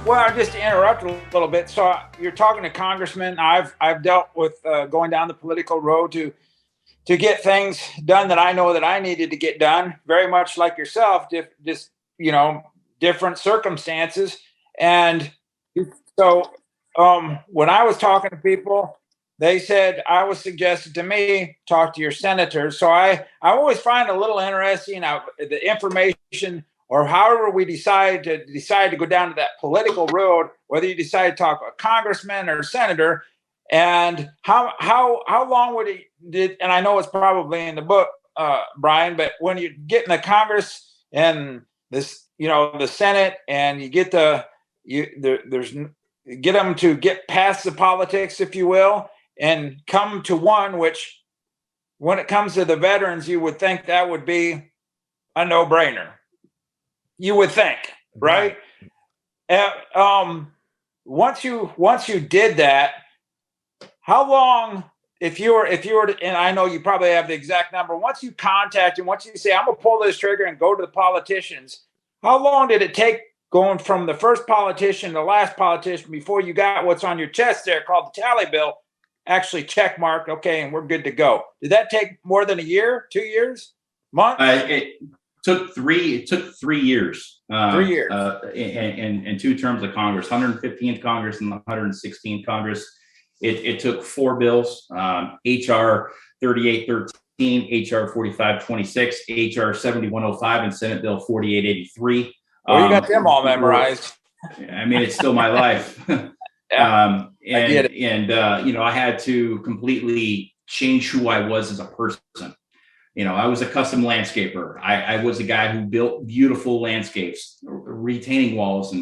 Well, just to interrupt a little bit. So you're talking to congressmen. I've dealt with going down the political road to get things done that I know that I needed to get done. Very much like yourself, just different circumstances. And so when I was talking to people, they said I was suggested to me talk to your senators. So I always find a little interesting the information or however we decide to go down to that political road, whether you decide to talk to a congressman or a senator, and how long would it did? And I know it's probably in the book, Brian, but when you get in the Congress and this, the Senate, and you get there's get them to get past the politics, if you will, and come to one which, when it comes to the veterans, you would think that would be a no-brainer. You would think, right? Once you did that, how long, if you were to, and I know you probably have the exact number, once you contact and once you say, I'm gonna pull this trigger and go to the politicians, how long did it take going from the first politician to the last politician before you got what's on your chest there called the tally bill actually check marked, okay, and we're good to go? Did that take more than a year, 2 years, months? It took 3 years. 3 years. And 2 terms of Congress, 115th Congress and the 116th Congress. It took 4 bills, HR 3813, HR 4526, HR 7105, and Senate Bill 4883. Well, you got them all memorized. I mean, it's still my life. Yeah, I get it. And I had to completely change who I was as a person. I was a custom landscaper. I was a guy who built beautiful landscapes, retaining walls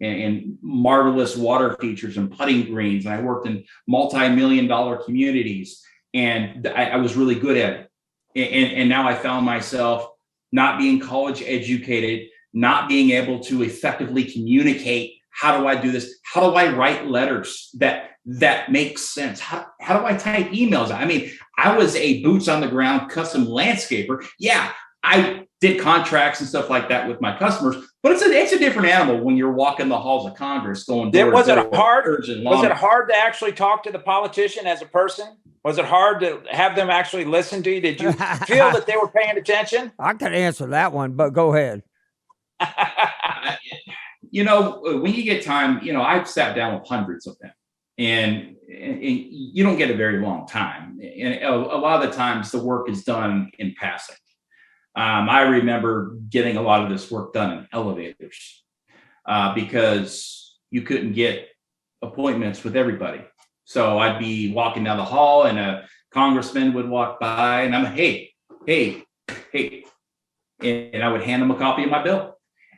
and marvelous water features and putting greens. And I worked in multi-million-dollar communities, and I was really good at it. And now I found myself not being college educated, not being able to effectively communicate. How do I do this? How do I write letters that make sense? How do I type emails? I mean, I was a boots on the ground custom landscaper. Yeah, I did contracts and stuff like that with my customers, but it's a different animal when you're walking the halls of Congress going door was to it door. Was it hard to actually talk to the politician as a person? Was it hard to have them actually listen to you? Did you feel that they were paying attention? I could answer that one, but go ahead. When you get time, I've sat down with hundreds of them, and you don't get a very long time. And a lot of the times the work is done in passing. I remember getting a lot of this work done in elevators because you couldn't get appointments with everybody. So I'd be walking down the hall and a congressman would walk by and I'm like, hey. And I would hand them a copy of my bill.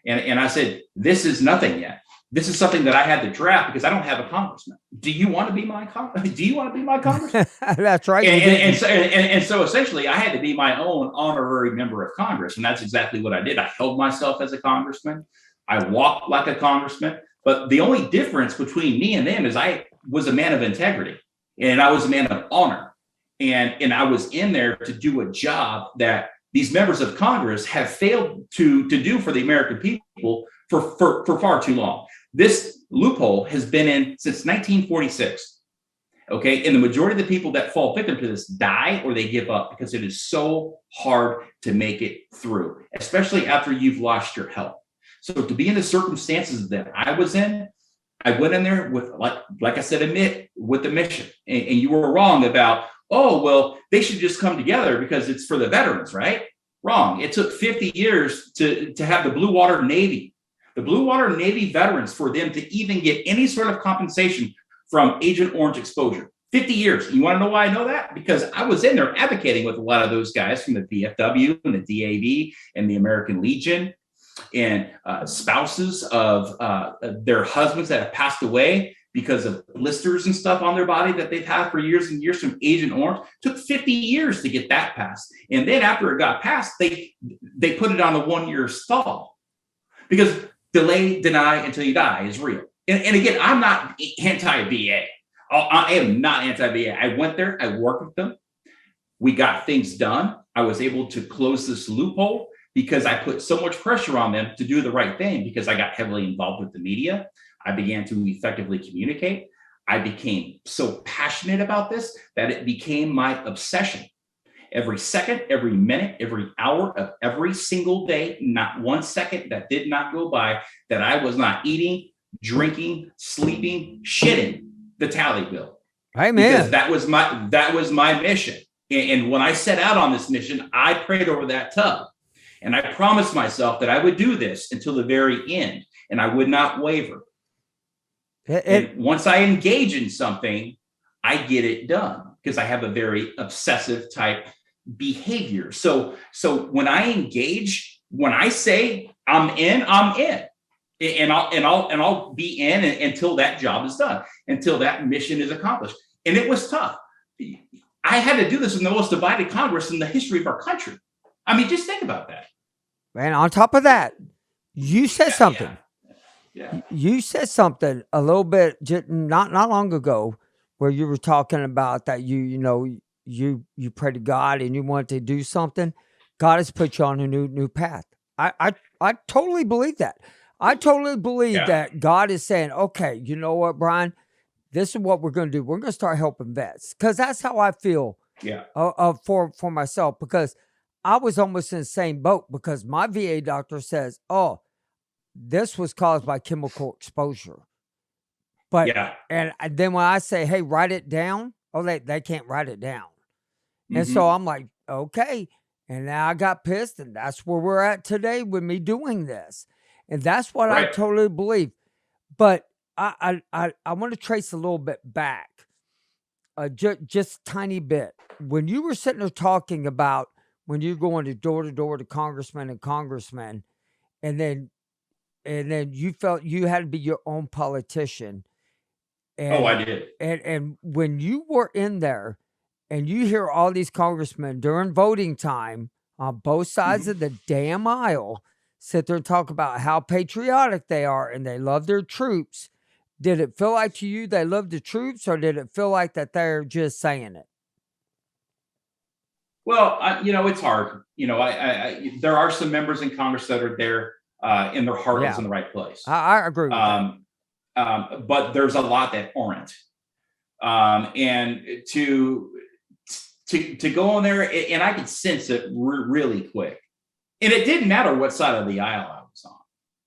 And I said, this is nothing yet. This is something that I had to draft because I don't have a congressman. Do you want to be my congressman? That's right. And so essentially I had to be my own honorary member of Congress. And that's exactly what I did. I held myself as a congressman. I walked like a congressman. But the only difference between me and them is I was a man of integrity and I was a man of honor. And I was in there to do a job that these members of Congress have failed to do for the American people for far too long. This loophole has been in since 1946. Okay. And the majority of the people that fall victim to this die or they give up because it is so hard to make it through, especially after you've lost your health. So to be in the circumstances that I was in, I went in there with, like I said, with the mission. And you were wrong about, oh, well, they should just come together because it's for the veterans, right? Wrong. It took 50 years to have the Blue Water Navy veterans, for them to even get any sort of compensation from Agent Orange exposure. 50 years. You want to know why I know that? Because I was in there advocating with a lot of those guys from the VFW and the DAV and the American Legion and spouses of their husbands that have passed away because of blisters and stuff on their body that they've had for years and years from Agent Orange. Took 50 years to get that passed. And then after it got passed, they put it on the 1-year stall because delay, deny until you die is real. And again, I'm not anti-VA. I am not anti-VA. I went there, I worked with them. We got things done. I was able to close this loophole because I put so much pressure on them to do the right thing because I got heavily involved with the media. I began to effectively communicate. I became so passionate about this that it became my obsession. Every second, every minute, every hour of every single day, not 1 second that did not go by that I was not eating, drinking, sleeping, shitting the tally bill. Amen. Because that was my mission. And when I set out on this mission, I prayed over that tub. And I promised myself that I would do this until the very end, and I would not waver. And once I engage in something, I get it done because I have a very obsessive type behavior. So when I engage, when I say I'm in, and I'll be in until that job is done, until that mission is accomplished. And it was tough. I had to do this in the most divided Congress in the history of our country. I mean, just think about that. And on top of that, you said something. Yeah. You said something a little bit not long ago, where you were talking about that you pray to God and you want to do something. God has put you on a new path. I totally believe that. I totally believe that God is saying, okay, you know what, Brian, this is what we're going to do. We're going to start helping vets, because that's how I feel. Yeah. For myself, because I was almost in the same boat, because my VA doctor says, oh, this was caused by chemical exposure. But and then when I say, hey, write it down, oh, they can't write it down. And so I'm like, okay. And now I got pissed, and that's where we're at today with me doing this. And that's what I totally believe. But I want to trace a little bit back, just tiny bit. When you were sitting there talking about when you're going door to door to congressmen and congressmen, and then you felt you had to be your own politician. And, I did. And when you were in there and you hear all these congressmen during voting time on both sides of the damn aisle sit there and talk about how patriotic they are and they love their troops, did it feel like to you they love the troops, or did it feel like that they're just saying it? Well, it's hard. There are some members in Congress that are there in their heart is in the right place. I agree with that. But there's a lot that aren't. And to go in there, and I could sense it really quick. And it didn't matter what side of the aisle I was on,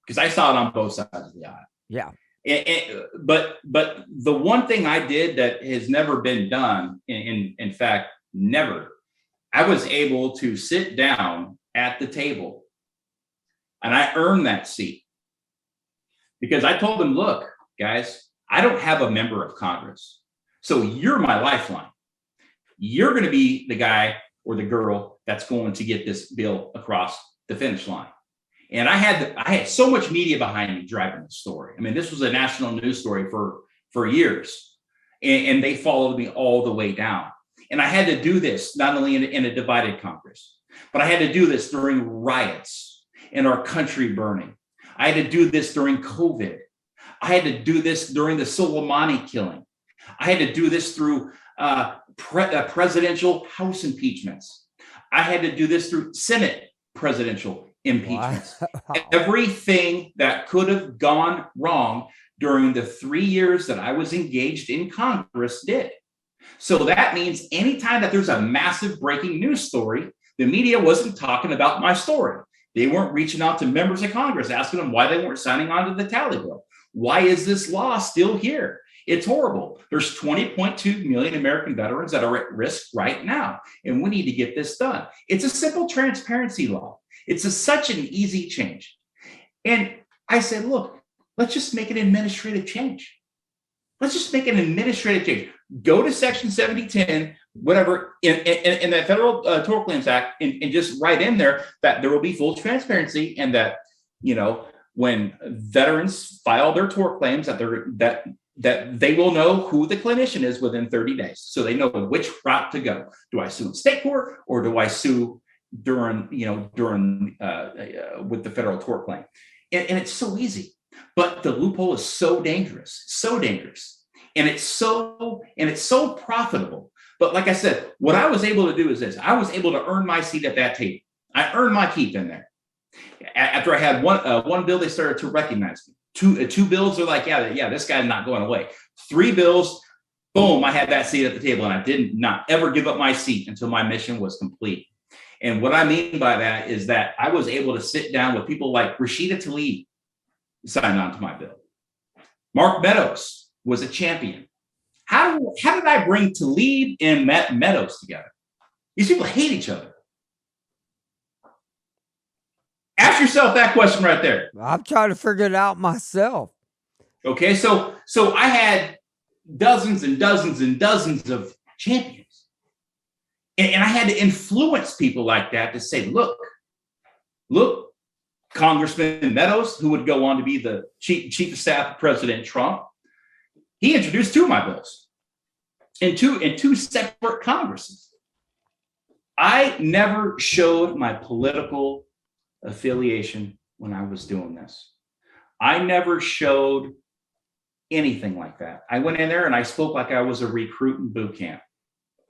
because I saw it on both sides of the aisle. Yeah. But the one thing I did that has never been done, in fact, never, I was able to sit down at the table, and I earned that seat because I told them, look, guys, I don't have a member of Congress. So you're my lifeline. You're going to be the guy or the girl that's going to get this bill across the finish line. And I had so much media behind me driving the story. I mean, this was a national news story for years, and they followed me all the way down. And I had to do this not only in a divided Congress, but I had to do this during riots and our country burning. I had to do this during COVID. I had to do this during the Soleimani killing. I had to do this through presidential House impeachments. I had to do this through Senate presidential impeachments. Wow. Everything that could have gone wrong during the 3 years that I was engaged in Congress did. So that means anytime that there's a massive breaking news story, the media wasn't talking about my story. They weren't reaching out to members of Congress, asking them why they weren't signing on to the tally bill. Why is this law still here? It's horrible. There's 20.2 million American veterans that are at risk right now, and we need to get this done. It's a simple transparency law. It's such an easy change. And I said, look, let's just make an administrative change. Let's just make an administrative change. Go to Section 7010, whatever, in the Federal Tort Claims Act, and just write in there that there will be full transparency, and that, when veterans file their tort claims, that they will know who the clinician is within 30 days. So they know which route to go. Do I sue in state court, or do I sue during with the federal tort claim? And it's so easy, but the loophole is so dangerous. And it's so profitable. But like I said, what I was able to do is this. I was able to earn my seat at that table. I earned my keep in there. After I had one bill, they started to recognize me. Two bills are like, yeah, this guy's not going away. 3 bills, boom, I had that seat at the table, and I did not ever give up my seat until my mission was complete. And what I mean by that is that I was able to sit down with people like Rashida Tlaib, signed on to my bill. Mark Meadows was a champion. How did I bring Tlaib and Meadows together? These people hate each other. Ask yourself that question right there. I'm trying to figure it out myself. Okay, so I had dozens and dozens and dozens of champions. And I had to influence people like that to say, look, Congressman Meadows, who would go on to be the chief of staff of President Trump, he introduced 2 of my bills in two separate Congresses. I never showed my political affiliation when I was doing this. I never showed anything like that. I went in there and I spoke like I was a recruit in boot camp.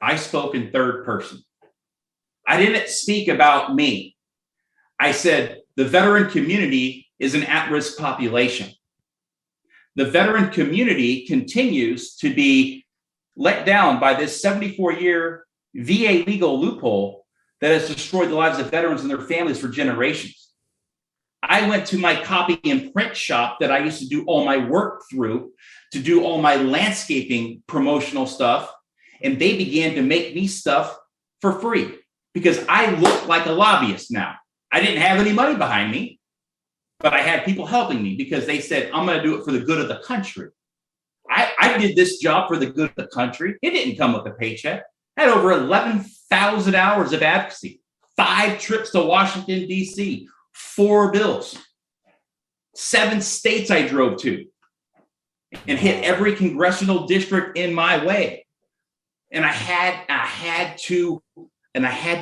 I spoke in third person. I didn't speak about me. I said, the veteran community is an at-risk population. The veteran community continues to be let down by this 74-year VA legal loophole that has destroyed the lives of veterans and their families for generations. I went to my copy and print shop that I used to do all my work through to do all my landscaping promotional stuff, and they began to make me stuff for free because I look like a lobbyist now. I didn't have any money behind me, but I had people helping me because they said, I'm going to do it for the good of the country. I did this job for the good of the country. It didn't come with a paycheck. I had over 11,000 hours of advocacy, 5 trips to Washington, D.C., 4 bills, 7 states I drove to, and hit every congressional district in my way. And I had to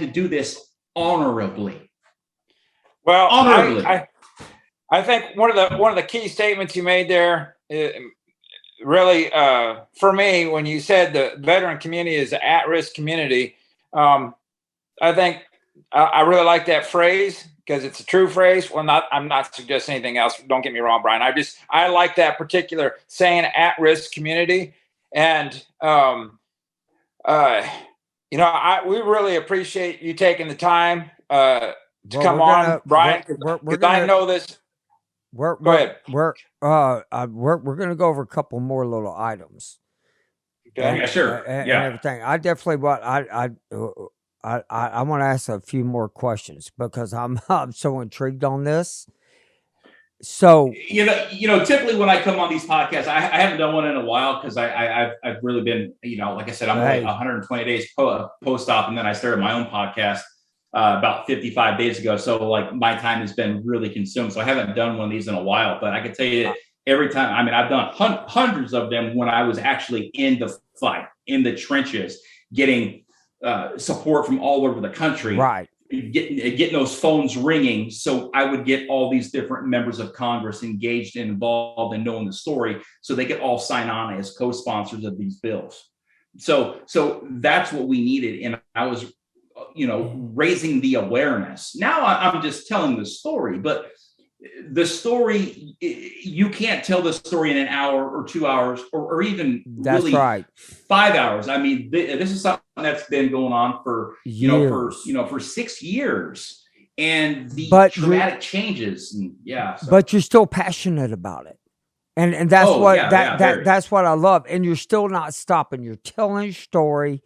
do this honorably. Well, honorably. I think one of the key statements you made there, really, for me, when you said the veteran community is an at-risk community, I think I really like that phrase because it's a true phrase. Well, I'm not suggesting anything else. Don't get me wrong, Brian. I like that particular saying, at-risk community, and we really appreciate you taking the time to come on, Brian. Because I know this. Go ahead. We're gonna go over a couple more little items. Okay. Yeah, sure. And everything. I definitely I want to ask a few more questions because I'm so intrigued on this. So typically when I come on these podcasts, I haven't done one in a while because I've really been, like I said, I'm only 120 days post-op, and then I started my own podcast about 55 days ago. So like my time has been really consumed. So I haven't done one of these in a while, but I can tell you that every time, I mean, I've done hundreds of them when I was actually in the fight, in the trenches, getting support from all over the country. Right. Getting those phones ringing. So I would get all these different members of Congress engaged and involved in knowing the story so they could all sign on as co-sponsors of these bills. So that's what we needed. And I was, raising the awareness. Now I'm just telling the story, but the story, you can't tell the story in an hour or 2 hours or even that's really right. 5 hours. I mean, this is something that's been going on for for 6 years, and the dramatic changes. And but you're still passionate about it, and that's that's what I love. And you're still not stopping. You're telling your story,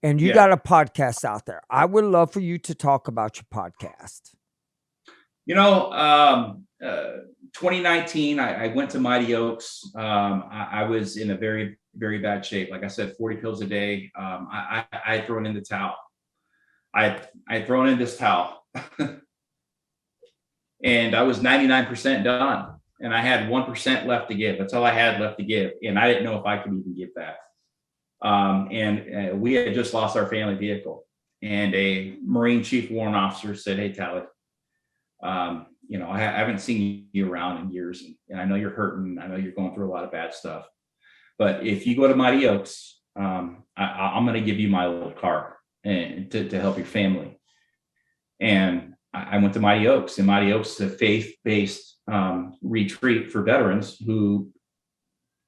and you got a podcast out there. I would love for you to talk about your podcast. 2019, I went to Mighty Oaks. I was in a very, very bad shape. Like I said, 40 pills a day. I had thrown in the towel. I had thrown in this towel. And I was 99% done. And I had 1% left to give. That's all I had left to give. And I didn't know if I could even give that. And we had just lost our family vehicle. And a Marine Chief Warrant Officer said, "Hey, Tally, I haven't seen you around in years, and I know you're hurting. I know you're going through a lot of bad stuff. But if you go to Mighty Oaks, I'm going to give you my old car and to help your family." And I went to Mighty Oaks, and Mighty Oaks is a faith-based retreat for veterans who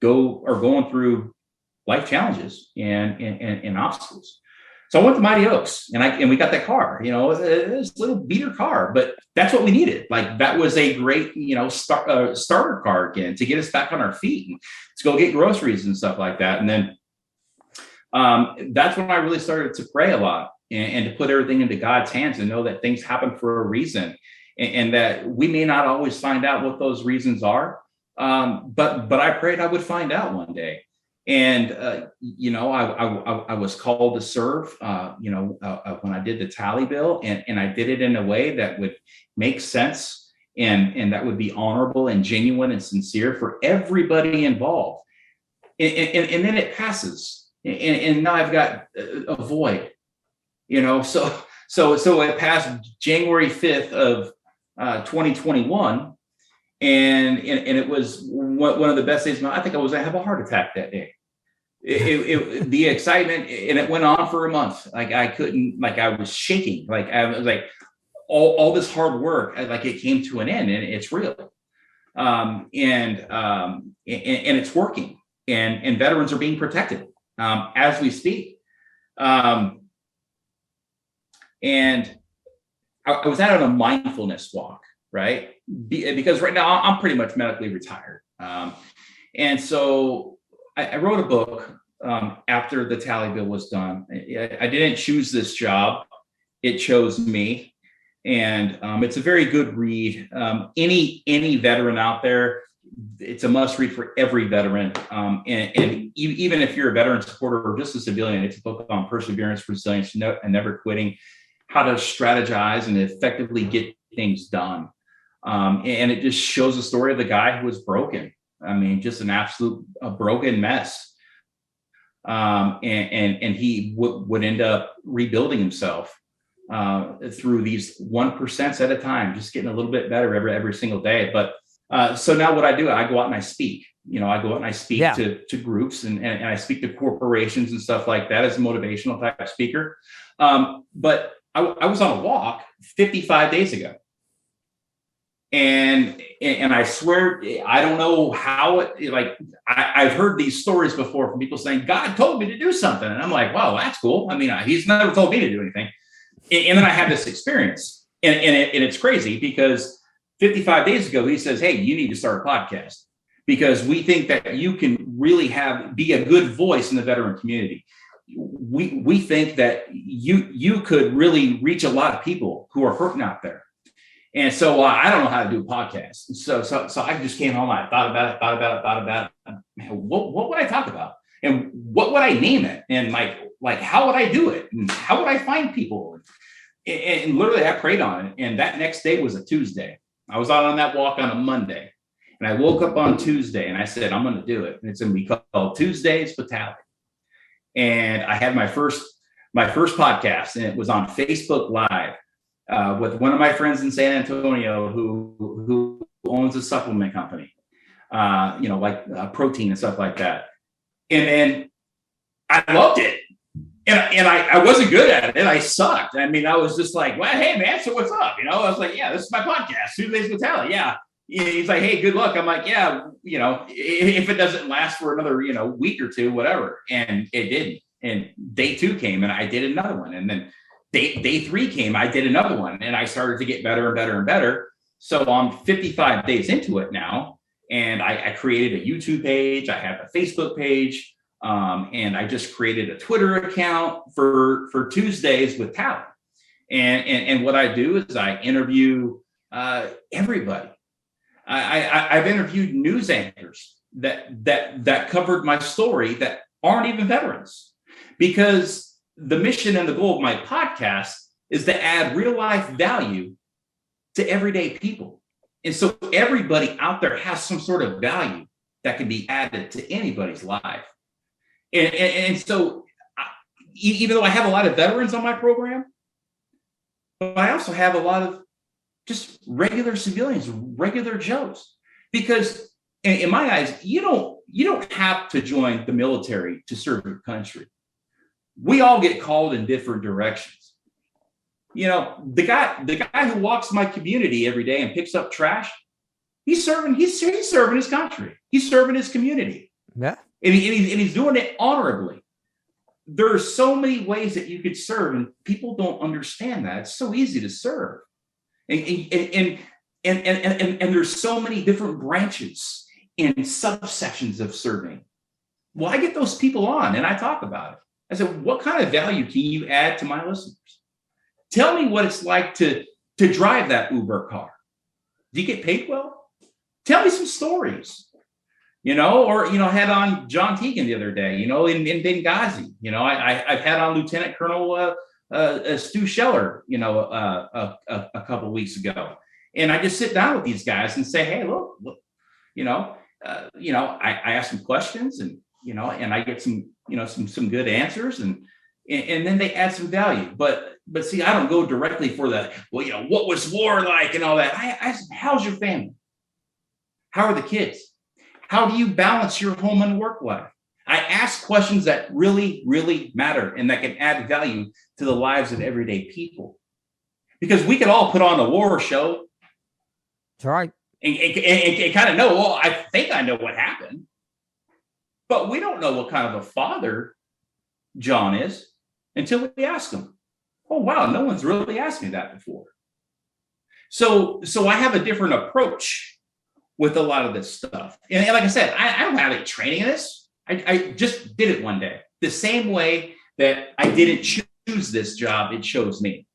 are going through life challenges and obstacles. So I went to Mighty Oaks, and we got that car. You know, it was a little beater car, but that's what we needed. Like, that was a great, starter car again to get us back on our feet and to go get groceries and stuff like that. And then that's when I really started to pray a lot and to put everything into God's hands and know that things happen for a reason, and that we may not always find out what those reasons are. But I prayed I would find out one day. And, I was called to serve, when I did the tally bill, and I did it in a way that would make sense and that would be honorable and genuine and sincere for everybody involved. And then it passes. And now I've got a void, so it passed January 5th of 2021. And it was one of the best days. I think I have a heart attack that day. The excitement, and it went on for a month. Like, I couldn't, like, I was shaking. Like, I was like, all this hard work, like, it came to an end, and it's real. And it's working, and veterans are being protected as we speak. And I was out on a mindfulness walk, right? Because right now I'm pretty much medically retired. And so I wrote a book after the tally bill was done. I didn't choose this job. It chose me. And it's a very good read. Any veteran out there, it's a must read for every veteran. And even if you're a veteran supporter or just a civilian, it's a book on perseverance, resilience, and never quitting, how to strategize and effectively get things done. And it just shows the story of the guy who was broken. I mean, just an absolute broken mess. And he would end up rebuilding himself through these 1% at a time, just getting a little bit better every single day. But so now what I do, I go out and I speak. I go out and I speak to groups and I speak to corporations and stuff like that as a motivational type speaker. But I was on a walk 55 days ago. And I swear, I don't know how I've heard these stories before from people saying, God told me to do something. And I'm like, wow, that's cool. I mean, he's never told me to do anything. And then I had this experience, and it's crazy because 55 days ago, he says, hey, you need to start a podcast because we think that you can really be a good voice in the veteran community. We think that you could really reach a lot of people who are hurting out there. And so I don't know how to do a podcast. So I just came home. I thought about it. Man, what would I talk about? And what would I name it? And like how would I do it? And how would I find people? And literally I prayed on it. And that next day was a Tuesday. I was out on that walk on a Monday. And I woke up on Tuesday and I said, I'm going to do it. And it's going to be called Tuesdays Fatality. And I had my first podcast, and it was on Facebook Live. With one of my friends in San Antonio who owns a supplement company, like protein and stuff like that. And then I loved it. And I wasn't good at it. I sucked. I mean, I was just like, well, hey, man, so what's up? I was like, yeah, this is my podcast, Tuesdays Fatality. Yeah. He's like, hey, good luck. I'm like, yeah, if it doesn't last for another, week or two, whatever. And it didn't. And day 2 came and I did another one. And then day 3 came, I did another one, and I started to get better and better and better. So I'm 55 days into it now, and I created a YouTube page. I have a Facebook page, and I just created a Twitter account for Tuesdays with Talent. And what I do is I interview everybody. I've interviewed news anchors that covered my story that aren't even veterans, because the mission and the goal of my podcast is to add real life value to everyday people. And so everybody out there has some sort of value that can be added to anybody's life. And so even though I have a lot of veterans on my program, but I also have a lot of just regular civilians, regular Joes, because in my eyes, you don't have to join the military to serve your country. We all get called in different directions. the guy who walks my community every day and picks up trash, he's serving his country. He's serving his community. Yeah. And he's doing it honorably. There are so many ways that you could serve, and people don't understand that. It's so easy to serve. And there's so many different branches and subsections of serving. Well, I get those people on and I talk about it. I said, what kind of value can you add to my listeners? Tell me what it's like to drive that Uber car. Do you get paid well? Tell me some stories, or, had on John Teagan the other day, in Benghazi. I've had on Lieutenant Colonel Stu Scheller, a couple of weeks ago. And I just sit down with these guys and say, hey, look, I ask them questions and I get some good answers and then they add some value. But see, I don't go directly for the, what was war like and all that. I ask, how's your family? How are the kids? How do you balance your home and work life? I ask questions that really, really matter and that can add value to the lives of everyday people. Because we could all put on a war show. That's right. And kind of know, well, I think I know what happened. But we don't know what kind of a father John is until we ask him. Oh, wow, no one's really asked me that before. So I have a different approach with a lot of this stuff. And like I said, I don't have any training in this. I just did it one day. The same way that I didn't choose this job, it chose me.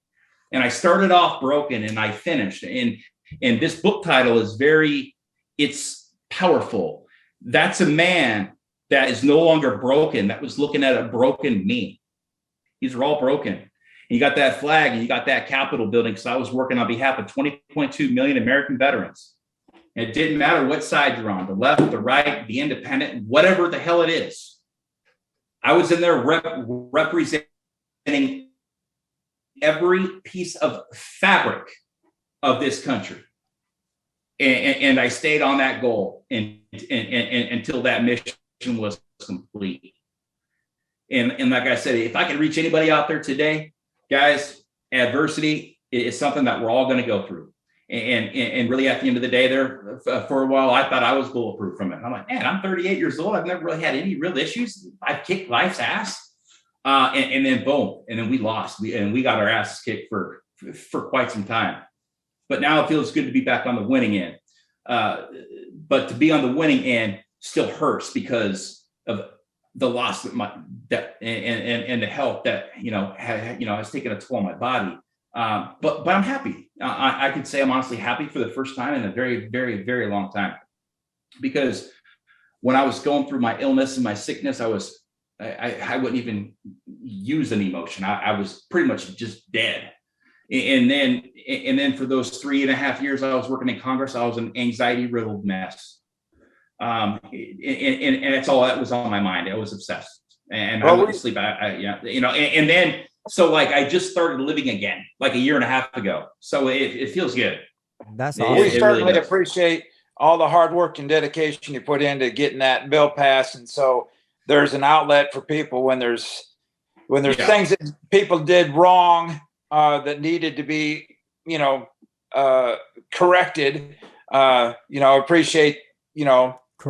And I started off broken and I finished. And this book title is it's powerful. That's a man that is no longer broken, that was looking at a broken me. These are all broken. And you got that flag and you got that Capitol building because I was working on behalf of 20.2 million American veterans. And it didn't matter what side you're on, the left, the right, the independent, whatever the hell it is. I was in there representing every piece of fabric of this country. And I stayed on that goal and until that mission was complete. And like I said, if I can reach anybody out there today, guys, adversity is something that we're all going to go through. And really at the end of the day there, for a while, I thought I was bulletproof from it. I'm like, man, I'm 38 years old. I've never really had any real issues. I've kicked life's ass. And then boom, and then we lost. We got our asses kicked for quite some time. But now it feels good to be back on the winning end. But to be on the winning end still hurts because of the loss and the health that has taken a toll on my body. But I'm happy. I could say I'm honestly happy for the first time in a very, very, very long time. Because when I was going through my illness and my sickness, I wouldn't even use an emotion. I was pretty much just dead. And then for those 3.5 years I was working in Congress, I was an anxiety-riddled mess. And that's all that was on my mind. I was obsessed, and I wouldn't sleep. And then so like I just started living again like 1.5 years ago. So it feels good. That's awesome. We certainly really appreciate all the hard work and dedication you put into getting that bill passed, and so there's an outlet for people when there's things that people did wrong that needed to be corrected. Appreciate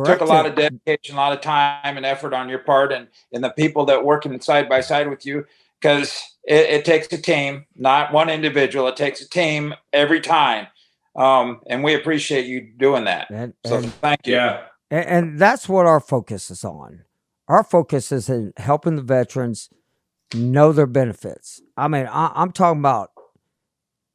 took a lot of dedication, a lot of time and effort on your part, and the people that working side by side with you, because it takes a team, not one individual. It takes a team every time, and we appreciate you doing that. So thank you. Yeah, and that's what our focus is on. Our focus is in helping the veterans know their benefits. I mean, I'm talking about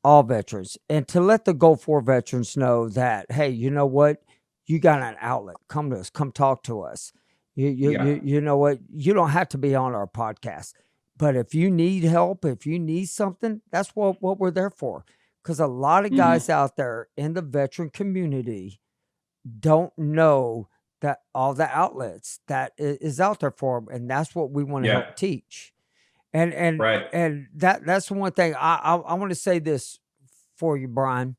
all veterans, and to let the Gulf War veterans know that, hey, you know what? You got an outlet. Come to us. Come talk to us. You know what? You don't have to be on our podcast. But if you need help, if you need something, that's what we're there for. Because a lot of guys out there in the veteran community don't know that all the outlets that is out there for them. And that's what we want to help teach. And right. And that's one thing. I want to say this for you, Brian.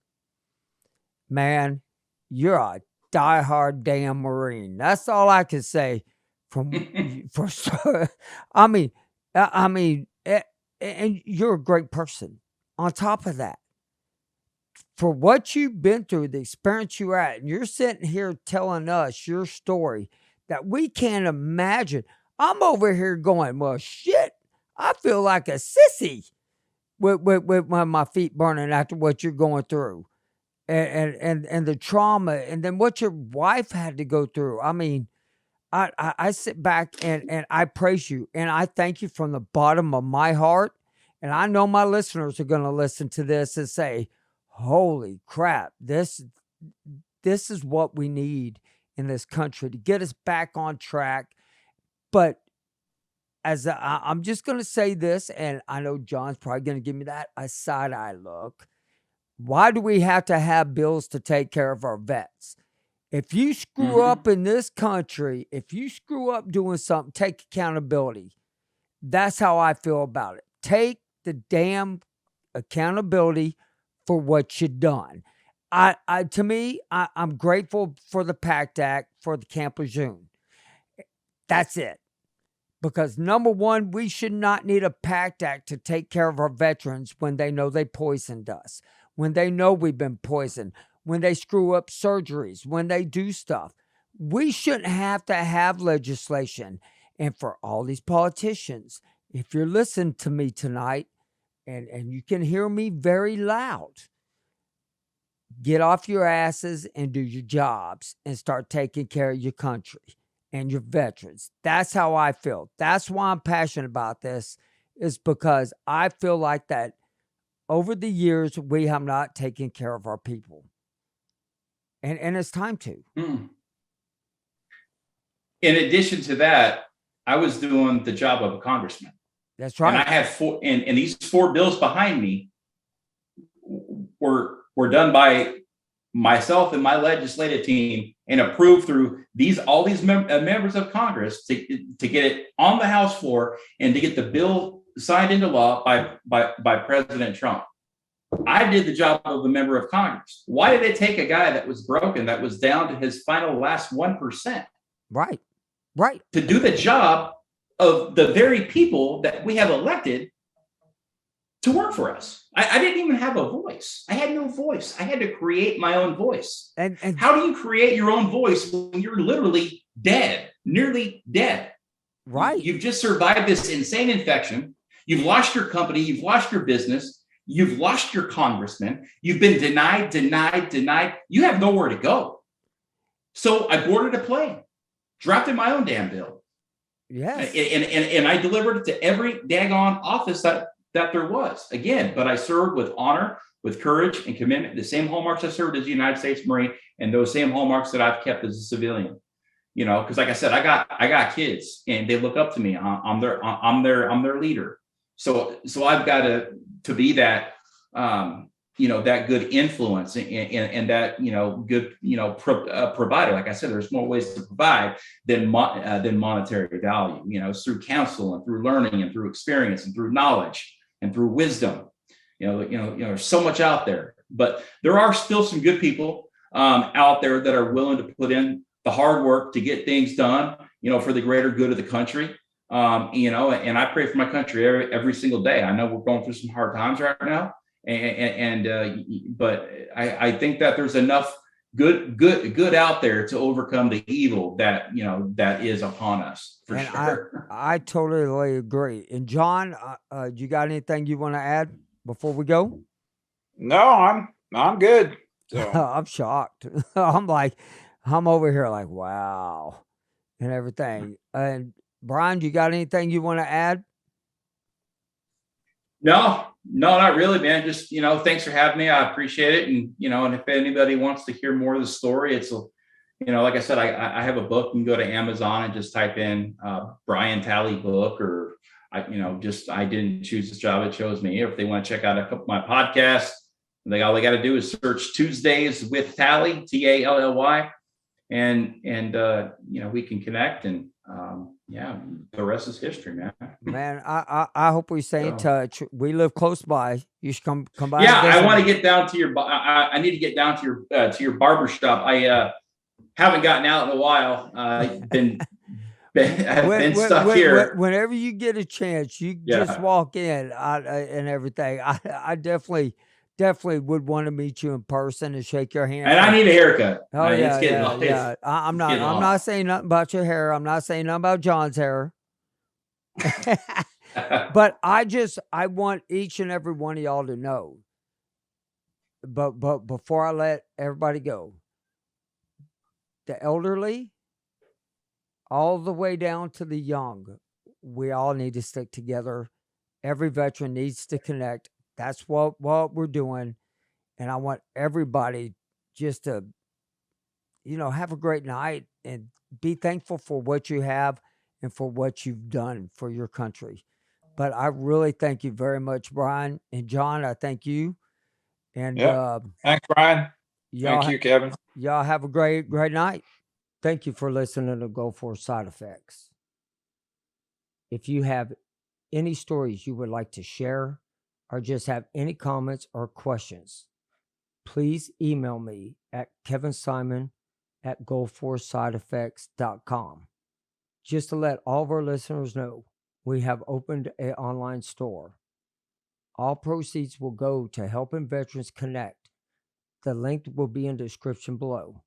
Man, you're a diehard damn Marine. That's all I can say. I mean, and you're a great person. on top of that, for what you've been through, the experience you're at, and you're sitting here telling us your story that we can't imagine. I'm over here going, well, shit, I feel like a sissy with my feet burning after what you're going through. And the trauma, and then what your wife had to go through. I mean, I sit back and I praise you, and I thank you from the bottom of my heart. And I know my listeners are going to listen to this and say, holy crap, this is what we need in this country to get us back on track. But I'm just going to say this, and I know John's probably going to give me that a side eye look. Why do we have to have bills to take care of our vets? If you screw up in this country, if you screw up doing something, take accountability. That's how I feel about it. Take the damn accountability for what you done. To me, I'm grateful for the PACT Act, for the Camp Lejeune. That's it. Because number one, we should not need a PACT Act to take care of our veterans when they know they poisoned us, when they know we've been poisoned, when they screw up surgeries, when they do stuff. We shouldn't have to have legislation. And for all these politicians, if you're listening to me tonight, and you can hear me very loud, get off your asses and do your jobs and start taking care of your country and your veterans. That's how I feel. That's why I'm passionate about this, is because I feel like that over the years, we have not taken care of our people. And it's time to. In addition to that, I was doing the job of a congressman. That's right. And I have four, and these 4 bills behind me were done by myself and my legislative team and approved through all these members of Congress to get it on the House floor and to get the bill signed into law by President Trump. I did the job of a member of Congress. Why did it take a guy that was broken, that was down to his final last 1%? Right. To do the job of the very people that we have elected to work for us. I didn't even have a voice. I had no voice. I had to create my own voice. And how do you create your own voice when you're literally dead, nearly dead? Right. You've just survived this insane infection. You've lost your company. You've lost your business. You've lost your congressman. You've been denied. You have nowhere to go. So I boarded a plane, dropped in my own damn bill. Yes. And I delivered it to every daggone office that there was. Again, but I served with honor, with courage and commitment, the same hallmarks I served as a United States Marine, and those same hallmarks that I've kept as a civilian. You know, because like I said, I got kids and they look up to me. I'm their leader. So I've got to be that, that good influence and that, good, provider. Like I said, there's more ways to provide than monetary value, through counsel and through learning and through experience and through knowledge and through wisdom. There's so much out there, but there are still some good people out there that are willing to put in the hard work to get things done, for the greater good of the country. And I pray for my country every single day. I know we're going through some hard times right now, but I think that there's enough good out there to overcome the evil that is upon us. For sure. I totally agree. And John, you got anything you want to add before we go? No, I'm good. So. I'm shocked. I'm over here like, wow, and everything. And Brian, you got anything you want to add? No, not really, man. Just, thanks for having me. I appreciate it. And, and if anybody wants to hear more of the story, it's, like I said, I have a book. You can go to Amazon and just type in Brian Talley book, or I didn't choose this job. It chose me. Or if they want to check out a couple of my podcasts, all they got to do is search Tuesdays with Talley, Tally. And we can connect, and the rest is history, man. Man, I hope we stay in touch. We live close by. You should come by. Yeah, I want to get down to your. I need to get down to your barber shop. I haven't gotten out in a while. Been been stuck here. Whenever you get a chance, you just walk in and everything. I definitely would want to meet you in person and shake your hand. And I need a haircut. Oh yeah. I'm not saying nothing about your hair. I'm not saying nothing about John's hair. But I want each and every one of y'all to know. But before I let everybody go, the elderly, all the way down to the young, we all need to stick together. Every veteran needs to connect. That's what we're doing. And I want everybody just to, have a great night and be thankful for what you have and for what you've done for your country. But I really thank you very much, Brian. And John, I thank you. And thanks, Brian. Thank you, Kevin. Y'all have a great night. Thank you for listening to Go For Side Effects. If you have any stories you would like to share or just have any comments or questions, please email me at kevinsimon@goforsideeffects.com. Just to let all of our listeners know, we have opened an online store. All proceeds will go to helping veterans connect. The link will be in the description below.